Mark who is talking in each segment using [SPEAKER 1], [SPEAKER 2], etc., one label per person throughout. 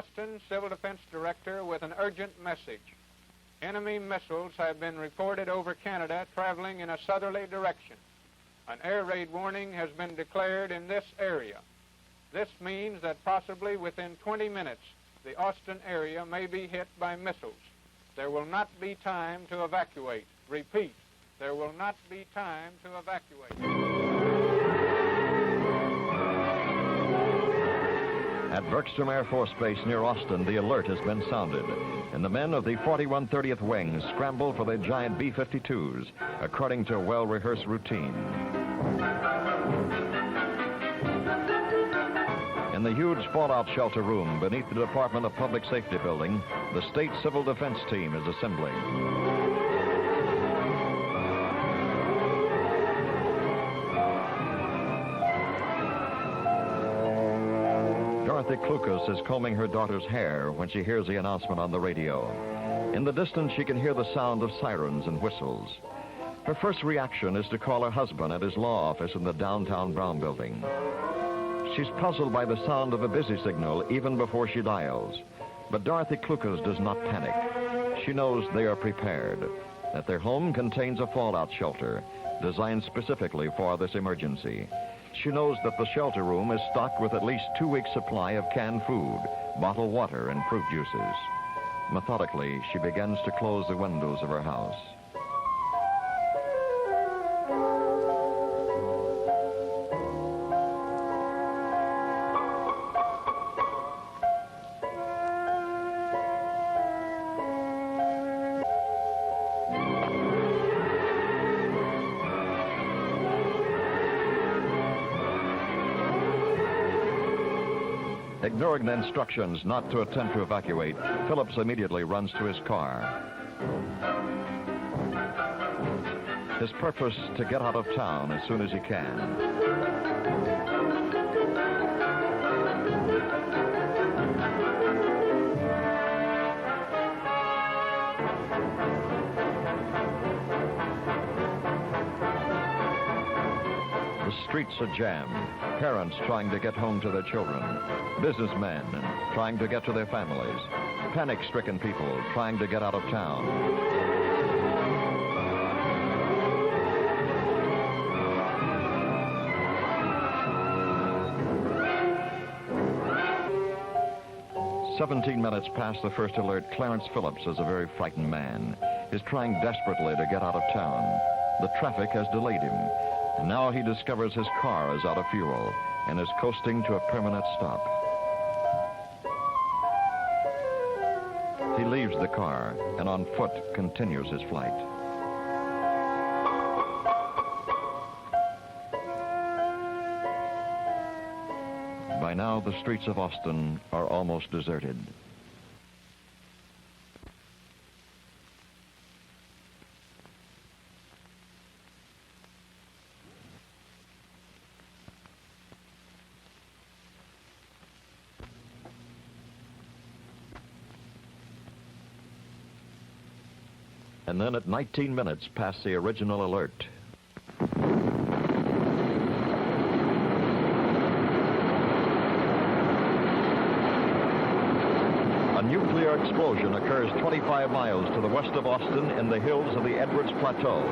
[SPEAKER 1] Austin Civil Defense Director with an urgent message. Enemy missiles have been reported over Canada traveling in a southerly direction. An air raid warning has been declared in this area. This means that possibly within 20 minutes, the Austin area may be hit by missiles. There will not be time to evacuate. Repeat, there will not be time to evacuate.
[SPEAKER 2] At Bergstrom Air Force Base near Austin, the alert has been sounded, and the men of the 4130th Wing scramble for their giant B-52s, according to a well-rehearsed routine. In the huge fallout shelter room beneath the Department of Public Safety building, the state civil defense team is assembling. Dorothy Klukas is combing her daughter's hair when she hears the announcement on the radio. In the distance, she can hear the sound of sirens and whistles. Her first reaction is to call her husband at his law office in the downtown Brown building. She's puzzled by the sound of a busy signal even before she dials. But Dorothy Klukas does not panic. She knows they are prepared, that their home contains a fallout shelter designed specifically for this emergency. She knows that the shelter room is stocked with at least 2 weeks' supply of canned food, bottled water, and fruit juices. Methodically, she begins to close the windows of her house. Ignoring the instructions not to attempt to evacuate, Phillips immediately runs to his car. His purpose to get out of town as soon as he can. The streets are jammed. Parents trying to get home to their children. Businessmen trying to get to their families. Panic-stricken people trying to get out of town. "17 minutes past the first alert, Clarence Phillips is a very frightened man. He's trying desperately to get out of town. The traffic has delayed him. And now he discovers his car is out of fuel and is coasting to a permanent stop. He leaves the car and on foot continues his flight. By now, the streets of Austin are almost deserted. And then at 19 minutes past the original alert, a nuclear explosion occurs 25 miles to the west of Austin in the hills of the Edwards Plateau.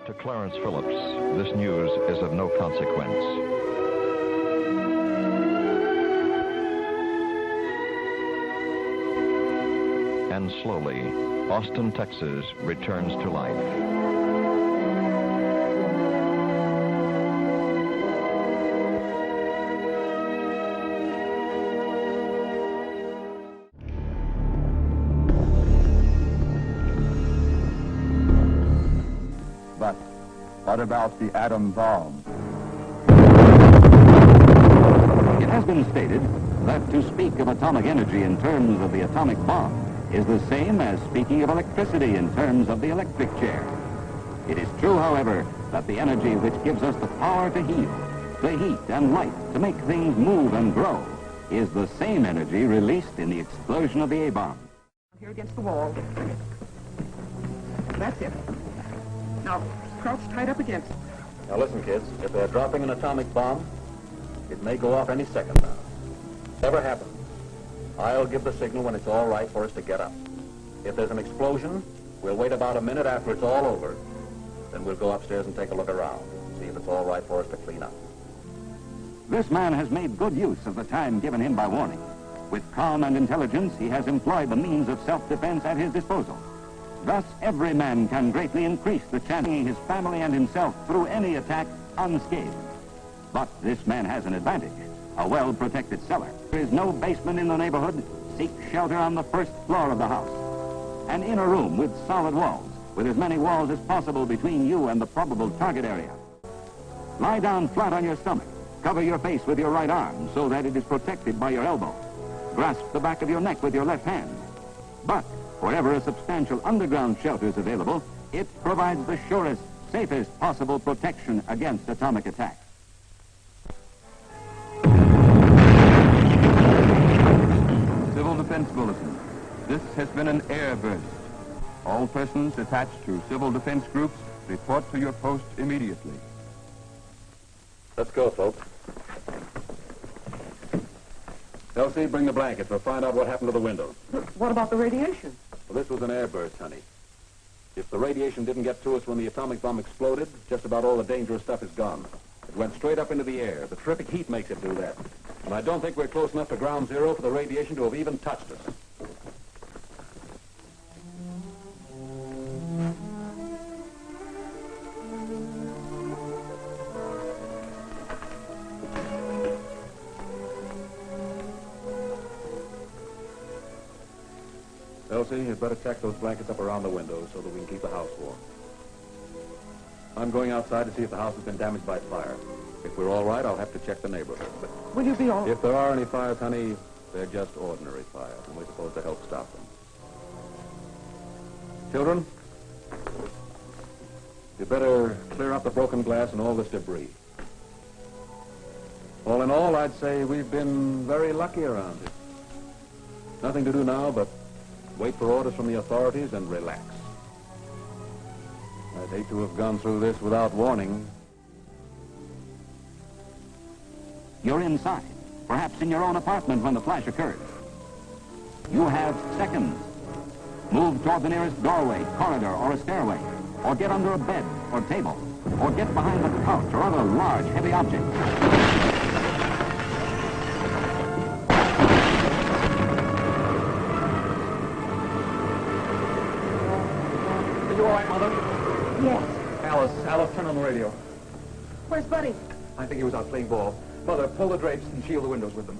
[SPEAKER 2] To Clarence Phillips, this news is of no consequence. And slowly, Austin, Texas returns to life.
[SPEAKER 3] But what about the atom bomb?
[SPEAKER 4] It has
[SPEAKER 3] has been stated that to speak of atomic energy in terms of the atomic bomb is the same as speaking of electricity in terms of the electric chair. It is true, however, that the energy which gives us the power to heal, the heat and light to make things move and grow, is the same energy released in the explosion of the A-bomb.
[SPEAKER 4] Here against the wall. That's it. Now, crouch tight up against it.
[SPEAKER 5] Now listen, kids, if they're dropping an atomic bomb, it may go off any second now. Whatever happens, I'll give the signal when it's all right for us to get up. If there's an explosion, we'll wait about a minute after it's all over. Then we'll go upstairs and take a look around, see if it's all right for us to clean up.
[SPEAKER 3] This man has made good use of the time given him by warning. With calm and intelligence, he has employed the means of self-defense at his disposal. Thus, every man can greatly increase the chance of his family and himself through any attack unscathed. But this man has an advantage, a well-protected cellar. There is no basement in the neighborhood. Seek shelter on the first floor of the house. An inner room with solid walls, with as many walls as possible between you and the probable target area. Lie down flat on your stomach. Cover your face with your right arm so that it is protected by your elbow. Grasp the back of your neck with your left hand. But wherever a substantial underground shelter is available, it provides the surest, safest possible protection against atomic attack.
[SPEAKER 6] Civil Defense Bulletin. This has been an air burst. All persons attached to civil defense groups report to your post immediately.
[SPEAKER 5] Let's go, folks. Elsie, bring the blankets. We'll find out what happened to the windows.
[SPEAKER 4] What about the radiation?
[SPEAKER 5] Well, this was an airburst, honey. If the radiation didn't get to us when the atomic bomb exploded, just about all the dangerous stuff is gone. It went straight up into the air. The terrific heat makes it do that. And I don't think we're close enough to ground zero for the radiation to have even touched us. Elsie, you'd better tack those blankets up around the windows so that we can keep the house warm. I'm going outside to see if the house has been damaged by fire. If we're all right, I'll have to check the neighborhood. But
[SPEAKER 4] Will you be all...
[SPEAKER 5] if there are any fires, honey, they're just ordinary fires, and we're supposed to help stop them. Children, you better clear out the broken glass and all this debris. All in all, I'd say we've been very lucky around here. Nothing to do now but wait for orders from the authorities and relax. I'd hate to have gone through this without warning.
[SPEAKER 3] You're inside, perhaps in your own apartment when the flash occurs. You have seconds. Move toward the nearest doorway, corridor, or a stairway, or get under a bed or table, or get behind a couch or other large, heavy object.
[SPEAKER 4] Are you all right, Mother?
[SPEAKER 7] Yes.
[SPEAKER 4] Alice, turn on the radio.
[SPEAKER 7] Where's Buddy?
[SPEAKER 4] I think he was out playing ball. Mother, pull the drapes and shield the windows with them.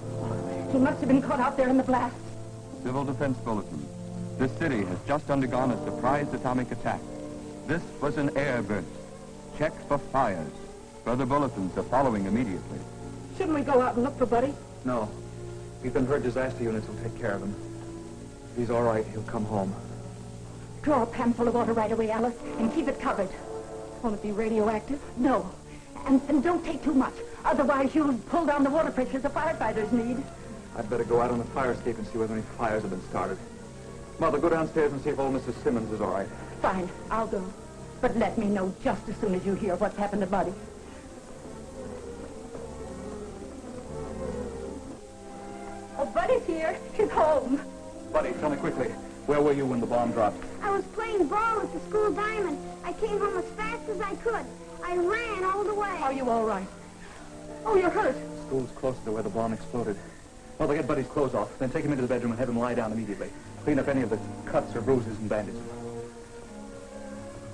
[SPEAKER 7] He must have been caught out there in the blast.
[SPEAKER 6] Civil Defense Bulletin. This city has just undergone a surprise atomic attack. This was an air burst. Check for fires. Further bulletins are following immediately.
[SPEAKER 7] Shouldn't we go out and look for Buddy?
[SPEAKER 4] No. Ethan Hurd disaster units will take care of him. If he's all right, he'll come home.
[SPEAKER 7] Draw a pan full of water right away, Alice, and keep it covered. Won't it be radioactive? No. And don't take too much. Otherwise, you'll pull down the water pressure the firefighters need.
[SPEAKER 4] I'd better go out on the fire escape and see whether any fires have been started. Mother, go downstairs and see if old Mrs. Simmons is all right.
[SPEAKER 7] Fine, I'll go. But let me know just as soon as you hear what's happened to Buddy. Oh, Buddy's here. He's home.
[SPEAKER 4] Buddy, tell me quickly, where were you when the bomb dropped?
[SPEAKER 8] I was playing ball at the school diamond. I came home as fast as I could. I ran all the way.
[SPEAKER 7] Are you all right? Oh, you're hurt.
[SPEAKER 4] School's close to where the bomb exploded. Mother, get Buddy's clothes off, then take him into the bedroom and have him lie down immediately. Clean up any of the cuts or bruises and bandage them.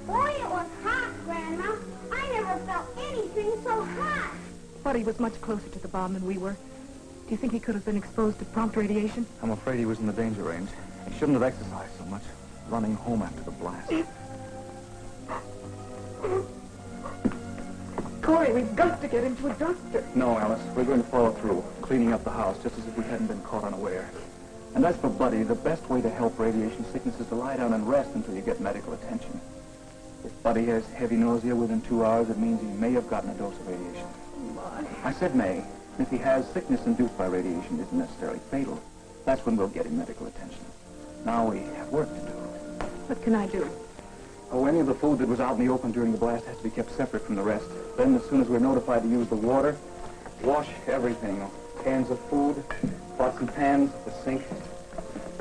[SPEAKER 8] Boy, it was hot, Grandma. I never felt anything so hot.
[SPEAKER 7] Buddy was much closer to the bomb than we were. Do you think he could have been exposed to prompt radiation?
[SPEAKER 4] I'm afraid he was in the danger range. He shouldn't have exercised so much, running home after the blast.
[SPEAKER 7] Corey, we've got to get him to a doctor.
[SPEAKER 4] No, Alice. We're going to follow through, cleaning up the house, just as if we hadn't been caught unaware. And as for Buddy, the best way to help radiation sickness is to lie down and rest until you get medical attention. If Buddy has heavy nausea within 2 hours, it means he may have gotten a dose of radiation.
[SPEAKER 7] My.
[SPEAKER 4] I said may. If he has sickness induced by radiation isn't necessarily fatal, that's when we'll get him medical attention. Now we have work to do.
[SPEAKER 7] What can I do?
[SPEAKER 4] Oh, any of the food that was out in the open during the blast has to be kept separate from the rest. Then, as soon as we're notified to use the water, wash everything. Cans of food, pots and pans, the sink.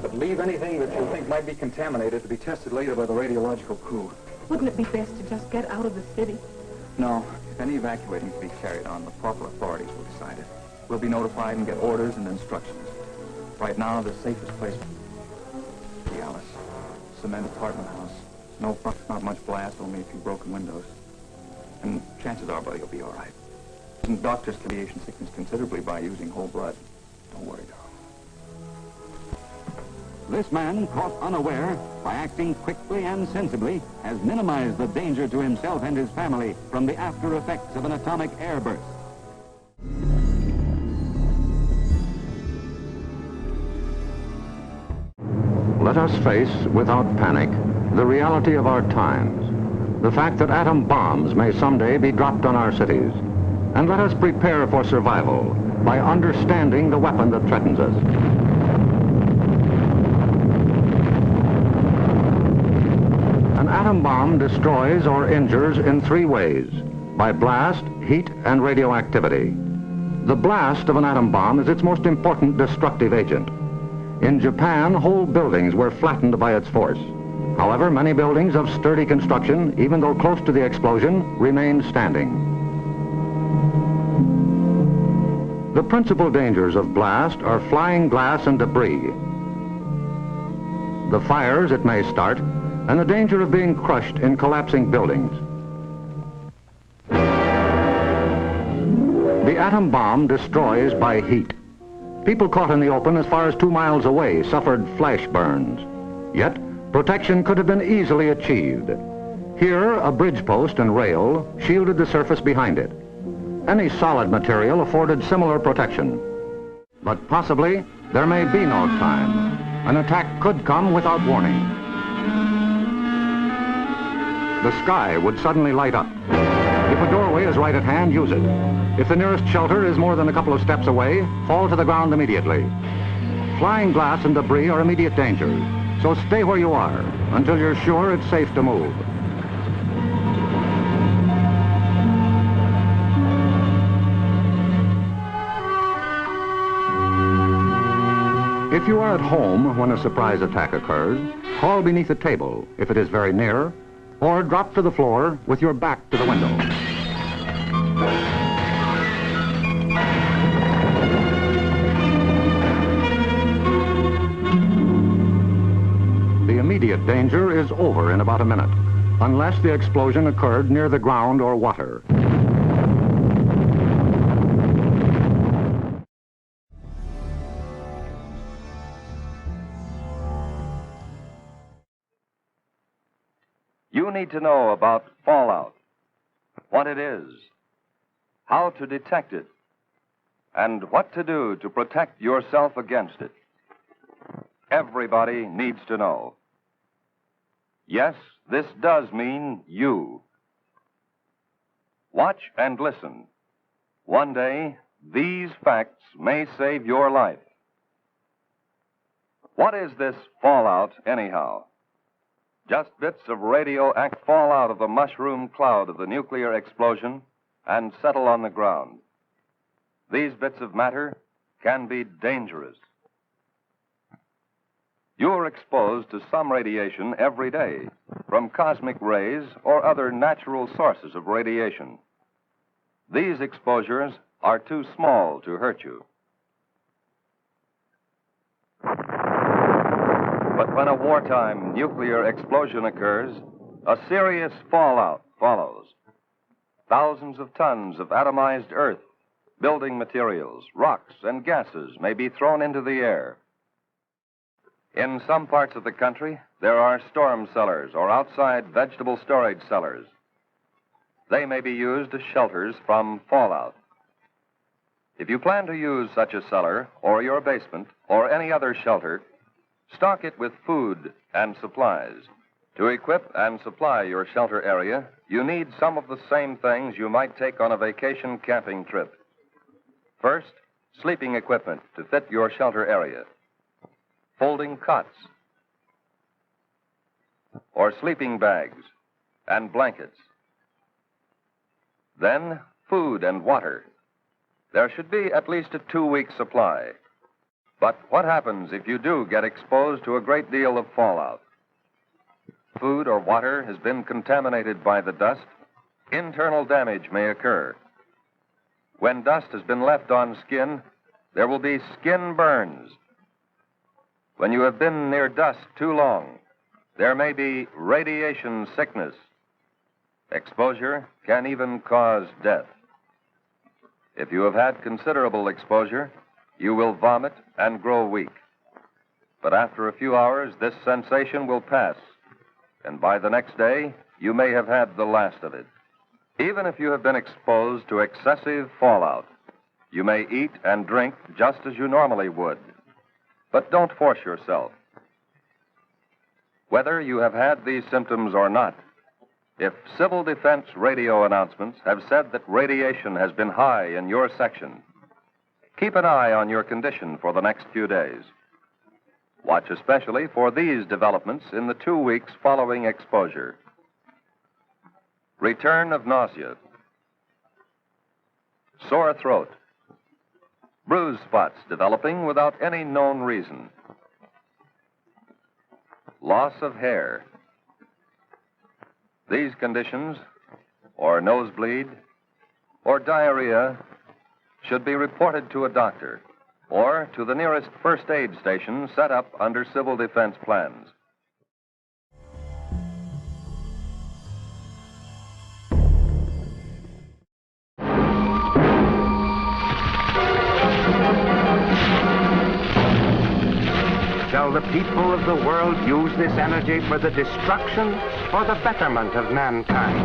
[SPEAKER 4] But leave anything that you think might be contaminated to be tested later by the radiological crew.
[SPEAKER 7] Wouldn't it be best to just get out of the city?
[SPEAKER 4] No. If any evacuating is to be carried on, the proper authorities will decide it. We'll be notified and get orders and instructions. Right now, the safest place... The Alice. Cement apartment house. No front, not much blast, only a few broken windows. And chances are Buddy will be all right. And doctors can radiation sickness considerably by using whole blood. Don't worry, darling.
[SPEAKER 3] This man, caught unaware, by acting quickly and sensibly, has minimized the danger to himself and his family from the after effects of an atomic airburst.
[SPEAKER 9] Let us face, without panic, the reality of our times, the fact that atom bombs may someday be dropped on our cities, and let us prepare for survival by understanding the weapon that threatens us. An atom bomb destroys or injures in 3 ways: by blast, heat, and radioactivity. The blast of an atom bomb is its most important destructive agent. In Japan, whole buildings were flattened by its force. However, many buildings of sturdy construction, even though close to the explosion, remained standing. The principal dangers of blast are flying glass and debris, the fires it may start, and the danger of being crushed in collapsing buildings. The atom bomb destroys by heat. People caught in the open as far as 2 miles away suffered flash burns. Yet, protection could have been easily achieved. Here, a bridge post and rail shielded the surface behind it. Any solid material afforded similar protection. But possibly, there may be no time. An attack could come without warning. The sky would suddenly light up. If a doorway is right at hand, use it. If the nearest shelter is more than a couple of steps away, fall to the ground immediately. Flying glass and debris are immediate dangers, so stay where you are until you're sure it's safe to move. If you are at home when a surprise attack occurs, crawl beneath a table if it is very near, or drop to the floor with your back to the window. The immediate danger is over in about a minute, unless the explosion occurred near the ground or water.
[SPEAKER 2] You need to know about fallout, what it is, how to detect it, and what to do to protect yourself against it. Everybody needs to know. Yes, this does mean you. Watch and listen. One day, these facts may save your life. What is this fallout, anyhow? Just bits of radioactive fall out of the mushroom cloud of the nuclear explosion and settle on the ground. These bits of matter can be dangerous. You're exposed to some radiation every day, from cosmic rays or other natural sources of radiation. These exposures are too small to hurt you. But when a wartime nuclear explosion occurs, a serious fallout follows. Thousands of tons of atomized earth, building materials, rocks, and gases may be thrown into the air. In some parts of the country, there are storm cellars or outside vegetable storage cellars.
[SPEAKER 10] They may be used as shelters from fallout. If you plan to use such a cellar or your basement or any other shelter, stock it with food and supplies. To equip and supply your shelter area, you need some of the same things you might take on a vacation camping trip. First, sleeping equipment to fit your shelter area. Folding cots or sleeping bags and blankets. Then, food and water. There should be at least a 2-week supply. But what happens if you do get exposed to a great deal of fallout? Food or water has been contaminated by the dust, internal damage may occur. When dust has been left on skin, there will be skin burns. When you have been near dust too long, there may be radiation sickness. Exposure can even cause death. If you have had considerable exposure, you will vomit and grow weak. But after a few hours, this sensation will pass, and by the next day, you may have had the last of it. Even if you have been exposed to excessive fallout, you may eat and drink just as you normally would. But don't force yourself. Whether you have had these symptoms or not, if civil defense radio announcements have said that radiation has been high in your section, keep an eye on your condition for the next few days. Watch especially for these developments in the 2 weeks following exposure. Return of nausea, sore throat, bruise spots developing without any known reason, loss of hair. These conditions, or nosebleed, or diarrhea, should be reported to a doctor or to the nearest first aid station set up under civil defense plans.
[SPEAKER 11] Shall the people of the world use this energy for the destruction or the betterment of mankind?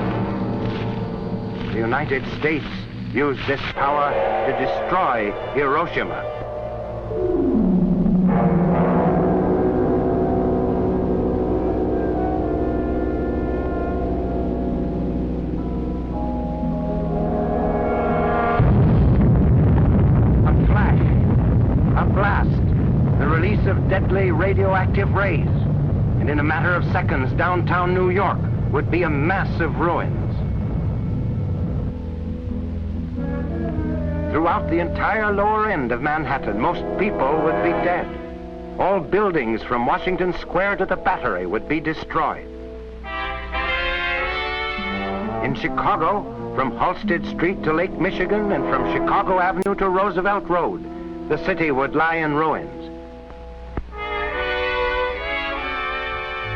[SPEAKER 11] The United States used this power to destroy Hiroshima. A flash, a blast, the release of deadly radioactive rays, and in a matter of seconds, downtown New York would be a mass of ruins. Throughout the entire lower end of Manhattan, most people would be dead. All buildings from Washington Square to the Battery would be destroyed. In Chicago, from Halsted Street to Lake Michigan and from Chicago Avenue to Roosevelt Road, the city would lie in ruins.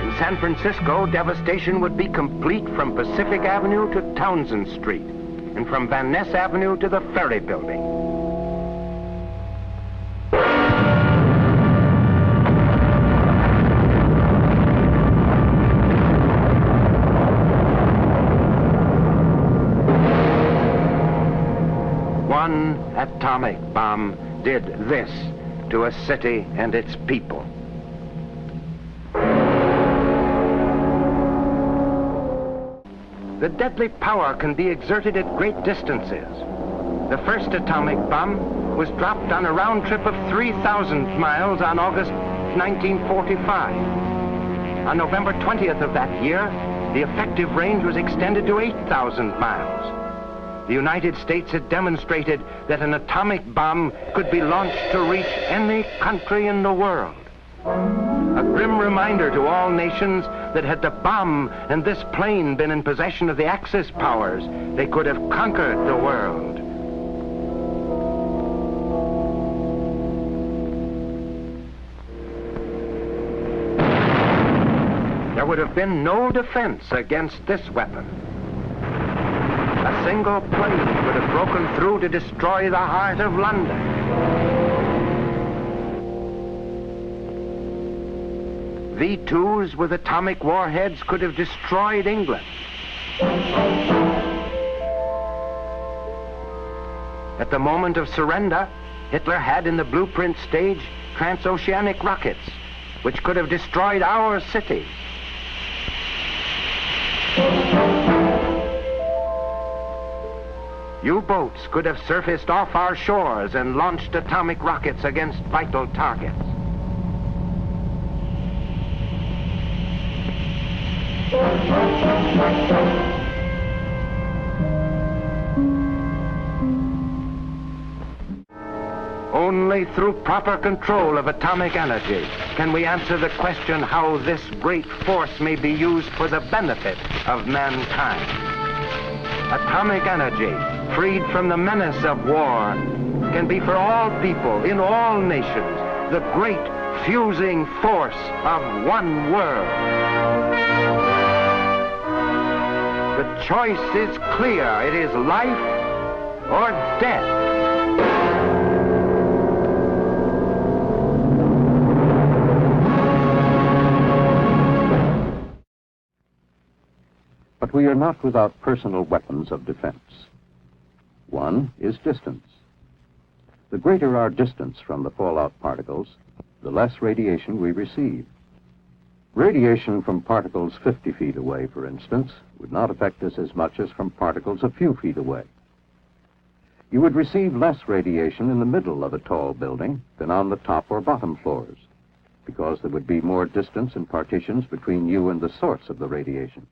[SPEAKER 11] In San Francisco, devastation would be complete from Pacific Avenue to Townsend Street, and from Van Ness Avenue to the Ferry Building. One atomic bomb did this to a city and its people. The deadly power can be exerted at great distances. The first atomic bomb was dropped on a round trip of 3,000 miles on August 1945. On November 20th of that year, the effective range was extended to 8,000 miles. The United States had demonstrated that an atomic bomb could be launched to reach any country in the world. A grim reminder to all nations that had the bomb and this plane been in possession of the Axis powers, they could have conquered the world. There would have been no defense against this weapon. A single plane would have broken through to destroy the heart of London. V2s with atomic warheads could have destroyed England. At the moment of surrender, Hitler had in the blueprint stage transoceanic rockets, which could have destroyed our city. U-boats could have surfaced off our shores and launched atomic rockets against vital targets. Only through proper control of atomic energy can we answer the question how this great force may be used for the benefit of mankind. Atomic energy, freed from the menace of war, can be for all people in all nations the great fusing force of one world. The choice is clear. It is life or death.
[SPEAKER 9] But we are not without personal weapons of defense. One is distance. The greater our distance from the fallout particles, the less radiation we receive. Radiation from particles 50 feet away, for instance, would not affect us as much as from particles a few feet away. You would receive less radiation in the middle of a tall building than on the top or bottom floors, because there would be more distance and partitions between you and the source of the radiation.